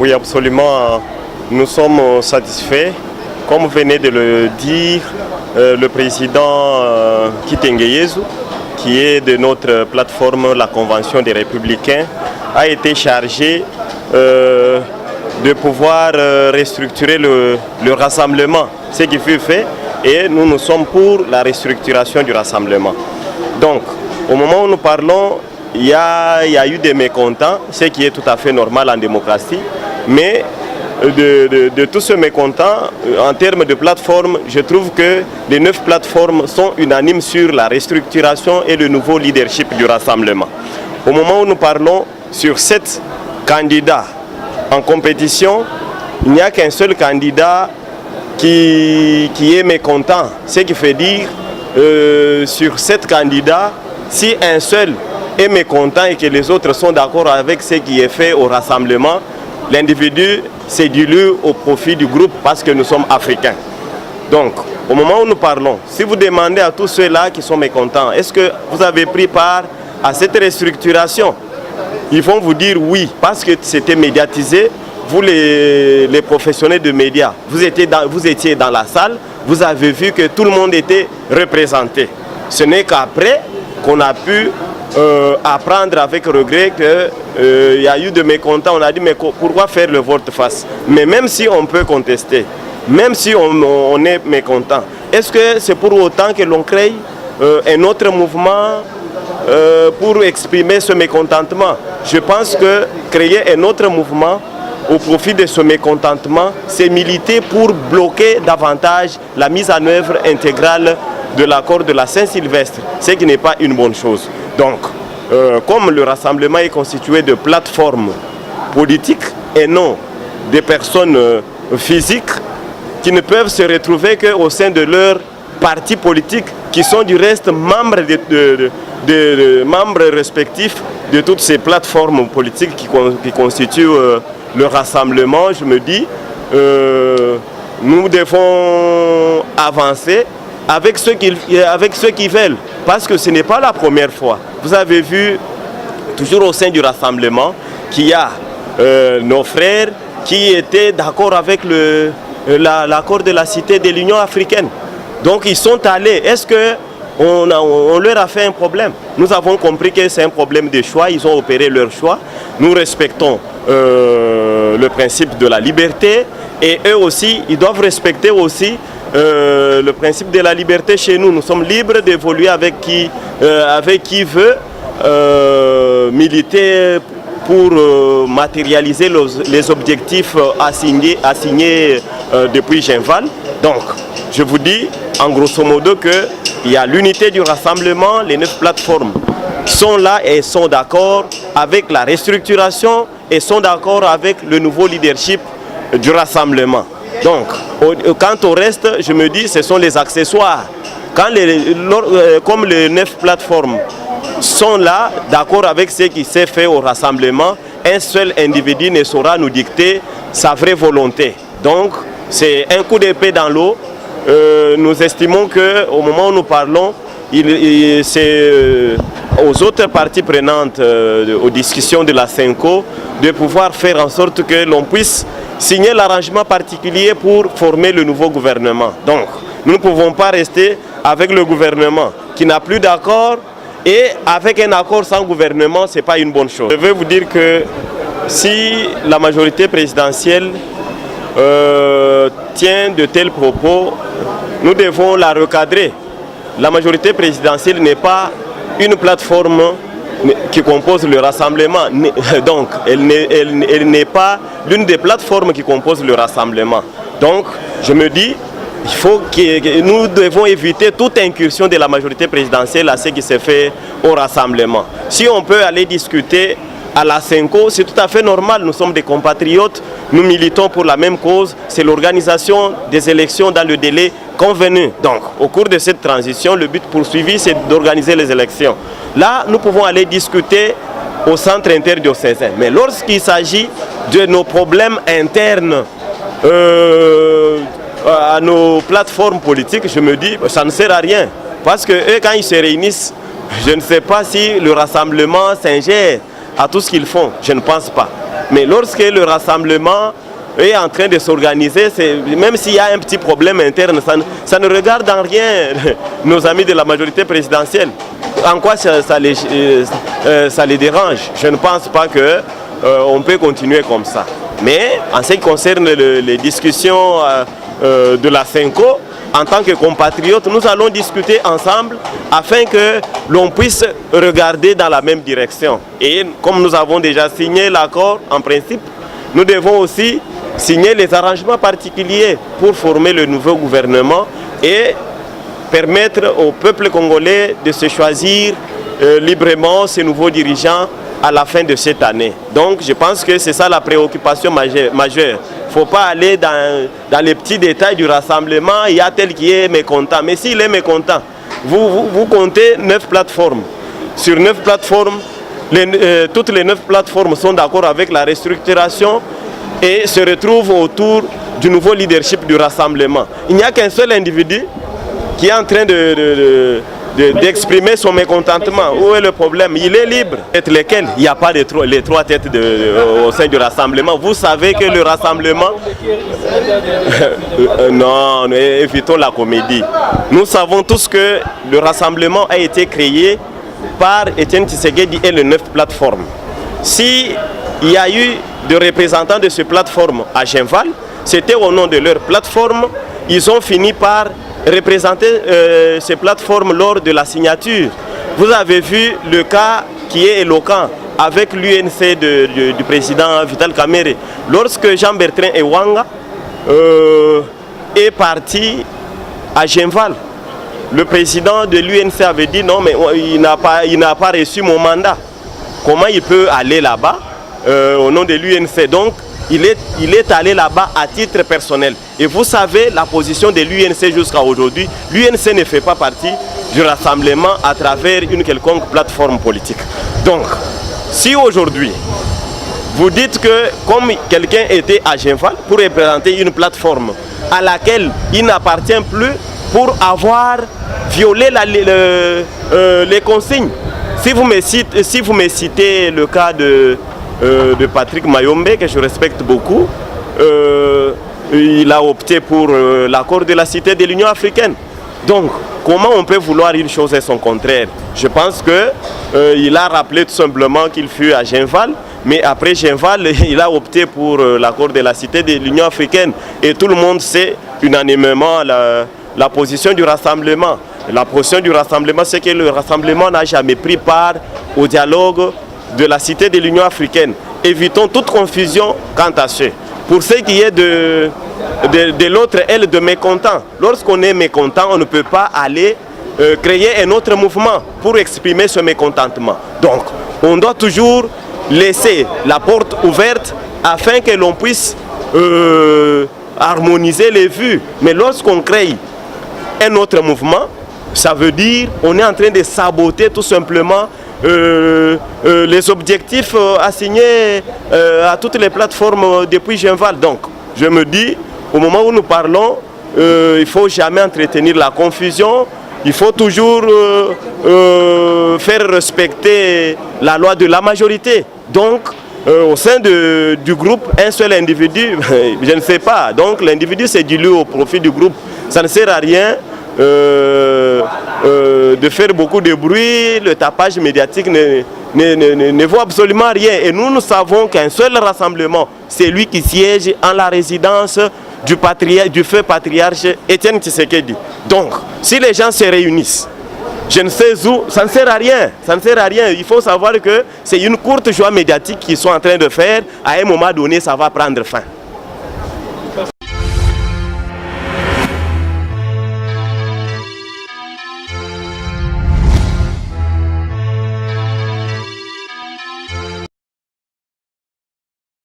Oui, absolument. Nous sommes satisfaits. Comme venait de le dire le président Kitengeyezu, qui est de notre plateforme, la Convention des Républicains, a été chargé de pouvoir restructurer le rassemblement, ce qui fut fait, et nous sommes pour la restructuration du rassemblement. Donc, au moment où nous parlons, il y a eu des mécontents, ce qui est tout à fait normal en démocratie, mais de tout ce mécontent, en termes de plateforme, je trouve que les 9 plateformes sont unanimes sur la restructuration et le nouveau leadership du rassemblement. Au moment où nous parlons, sur 7 candidats en compétition, il n'y a qu'un seul candidat qui est mécontent. Ce qui fait dire, sur 7 candidats, si un seul est mécontent et que les autres sont d'accord avec ce qui est fait au rassemblement, l'individu s'est dilué au profit du groupe parce que nous sommes africains. Donc, au moment où nous parlons, si vous demandez à tous ceux-là qui sont mécontents, est-ce que vous avez pris part à cette restructuration? Ils vont vous dire oui, parce que c'était médiatisé. Vous, les professionnels de médias, vous étiez dans la salle, vous avez vu que tout le monde était représenté. Ce n'est qu'après qu'on a pu apprendre avec regret qu'il y a eu de mécontents. On a dit, mais pourquoi faire le volte-face? Mais même si on peut contester, même si on est mécontent, est-ce que c'est pour autant que l'on crée un autre mouvement pour exprimer ce mécontentement? Je pense que créer un autre mouvement au profit de ce mécontentement, c'est militer pour bloquer davantage la mise en œuvre intégrale de l'accord de la Saint-Sylvestre, ce qui n'est pas une bonne chose. Donc, comme le rassemblement est constitué de plateformes politiques et non de personnes physiques qui ne peuvent se retrouver qu'au sein de leur parti politique, qui sont du reste membres, membres respectifs de toutes ces plateformes politiques qui constituent le rassemblement, je me dis, nous devons avancer avec ceux qui veulent, parce que ce n'est pas la première fois. Vous avez vu, toujours au sein du rassemblement, qu'il y a nos frères qui étaient d'accord avec l'accord de la Cité de l'Union africaine. Donc ils sont allés. Est-ce qu'on leur a fait un problème? Nous avons compris que c'est un problème de choix, ils ont opéré leur choix. Nous respectons le principe de la liberté et eux aussi, ils doivent respecter aussi le principe de la liberté chez nous. Nous sommes libres d'évoluer avec qui veut militer pour matérialiser les objectifs assignés depuis Genval. Donc, je vous dis en grosso modo qu'il y a l'unité du rassemblement, les 9 plateformes sont là et sont d'accord avec la restructuration et sont d'accord avec le nouveau leadership du rassemblement. Donc, quant au reste, je me dis ce sont les accessoires. Comme les 9 plateformes sont là, d'accord avec ce qui s'est fait au rassemblement, un seul individu ne saura nous dicter sa vraie volonté. Donc, c'est un coup d'épée dans l'eau. Nous estimons qu'au moment où nous parlons, c'est aux autres parties prenantes aux discussions de la CENCO de pouvoir faire en sorte que l'on puisse signer l'arrangement particulier pour former le nouveau gouvernement. Donc, nous ne pouvons pas rester avec le gouvernement qui n'a plus d'accord, et avec un accord sans gouvernement, ce n'est pas une bonne chose. Je veux vous dire que si la majorité présidentielle tient de tels propos, nous devons la recadrer. La majorité présidentielle n'est pas une plateforme qui compose le rassemblement. Donc, elle n'est pas l'une des plateformes qui composent le rassemblement. Donc, je me dis, nous devons éviter toute incursion de la majorité présidentielle à ce qui s'est fait au rassemblement. Si on peut aller discuter à la CENCO, c'est tout à fait normal, nous sommes des compatriotes, nous militons pour la même cause, c'est l'organisation des élections dans le délai convenu. Donc, au cours de cette transition, le but poursuivi, c'est d'organiser les élections. Là, nous pouvons aller discuter au centre interdiocésain. Mais lorsqu'il s'agit de nos problèmes internes, à nos plateformes politiques, je me dis, ça ne sert à rien. Parce que eux, quand ils se réunissent, je ne sais pas si le rassemblement s'ingère à tout ce qu'ils font. Je ne pense pas. Mais lorsque le rassemblement est en train de s'organiser, même s'il y a un petit problème interne, ça ne regarde en rien nos amis de la majorité présidentielle. En quoi ça les dérange? Je ne pense pas qu'on peut continuer comme ça. Mais en ce qui concerne les discussions de la CENCO, en tant que compatriotes, nous allons discuter ensemble afin que l'on puisse regarder dans la même direction. Et comme nous avons déjà signé l'accord en principe, nous devons aussi signer les arrangements particuliers pour former le nouveau gouvernement et permettre au peuple congolais de se choisir librement ses nouveaux dirigeants à la fin de cette année. Donc je pense que c'est ça la préoccupation majeure. Il ne faut pas aller dans les petits détails du rassemblement, il y a tel qui est mécontent. Mais s'il est mécontent, vous comptez 9 plateformes. Sur 9 plateformes, toutes les 9 plateformes sont d'accord avec la restructuration et se retrouvent autour du nouveau leadership du rassemblement. Il n'y a qu'un seul individu qui est en train d'exprimer son mécontentement. Où est le problème? Il est libre. Être lesquels? Il n'y a pas les 3 têtes au sein du rassemblement. Vous savez que le rassemblement... non, évitons la comédie. Nous savons tous que le rassemblement a été créé par Etienne Tshisekedi et les 9 plateformes. Si il y a eu des représentants de ces plateformes à Genval, c'était au nom de leur plateforme. Ils ont fini par représenter ces plateformes lors de la signature. Vous avez vu le cas qui est éloquent avec l'UNC du président Vital Kamerhe. Lorsque Jean-Bertrand Ewanga est parti à Genval, le président de l'UNC avait dit non, mais il n'a pas reçu mon mandat. Comment il peut aller là-bas au nom de l'UNC? Donc, il est allé là-bas à titre personnel. Et vous savez la position de l'UNC jusqu'à aujourd'hui. L'UNC ne fait pas partie du rassemblement à travers une quelconque plateforme politique. Donc, si aujourd'hui, vous dites que comme quelqu'un était à Genval pour représenter une plateforme à laquelle il n'appartient plus pour avoir violé les consignes. Si vous me citez le cas de Patrick Mayombe, que je respecte beaucoup, il a opté pour l'accord de la Cité de l'Union africaine. Donc, comment on peut vouloir une chose et son contraire? Je pense qu'il a rappelé tout simplement qu'il fut à Genval, mais après Genval, il a opté pour l'accord de la Cité de l'Union africaine. Et tout le monde sait unanimement la position du rassemblement. La position du rassemblement, c'est que le rassemblement n'a jamais pris part au dialogue de la Cité de l'Union africaine. Évitons toute confusion quant à ce. Pour ce qui est de l'autre aile de mécontent, lorsqu'on est mécontent, on ne peut pas aller créer un autre mouvement pour exprimer ce mécontentement. Donc, on doit toujours laisser la porte ouverte afin que l'on puisse harmoniser les vues. Mais lorsqu'on crée un autre mouvement, ça veut dire qu'on est en train de saboter tout simplement les objectifs assignés à toutes les plateformes depuis Genval. Donc, je me dis, au moment où nous parlons, il ne faut jamais entretenir la confusion. Il faut toujours faire respecter la loi de la majorité. Donc, au sein du groupe, un seul individu, je ne sais pas. Donc, l'individu s'est dilué au profit du groupe. Ça ne sert à rien de faire beaucoup de bruit. Le tapage médiatique ne vaut absolument rien. Et nous savons qu'un seul rassemblement, c'est lui qui siège en la résidence du feu patriarche Etienne Tshisekedi. Donc, si les gens se réunissent, je ne sais où, ça ne sert à rien. Ça ne sert à rien. Il faut savoir que c'est une courte joie médiatique qu'ils sont en train de faire. À un moment donné, ça va prendre fin.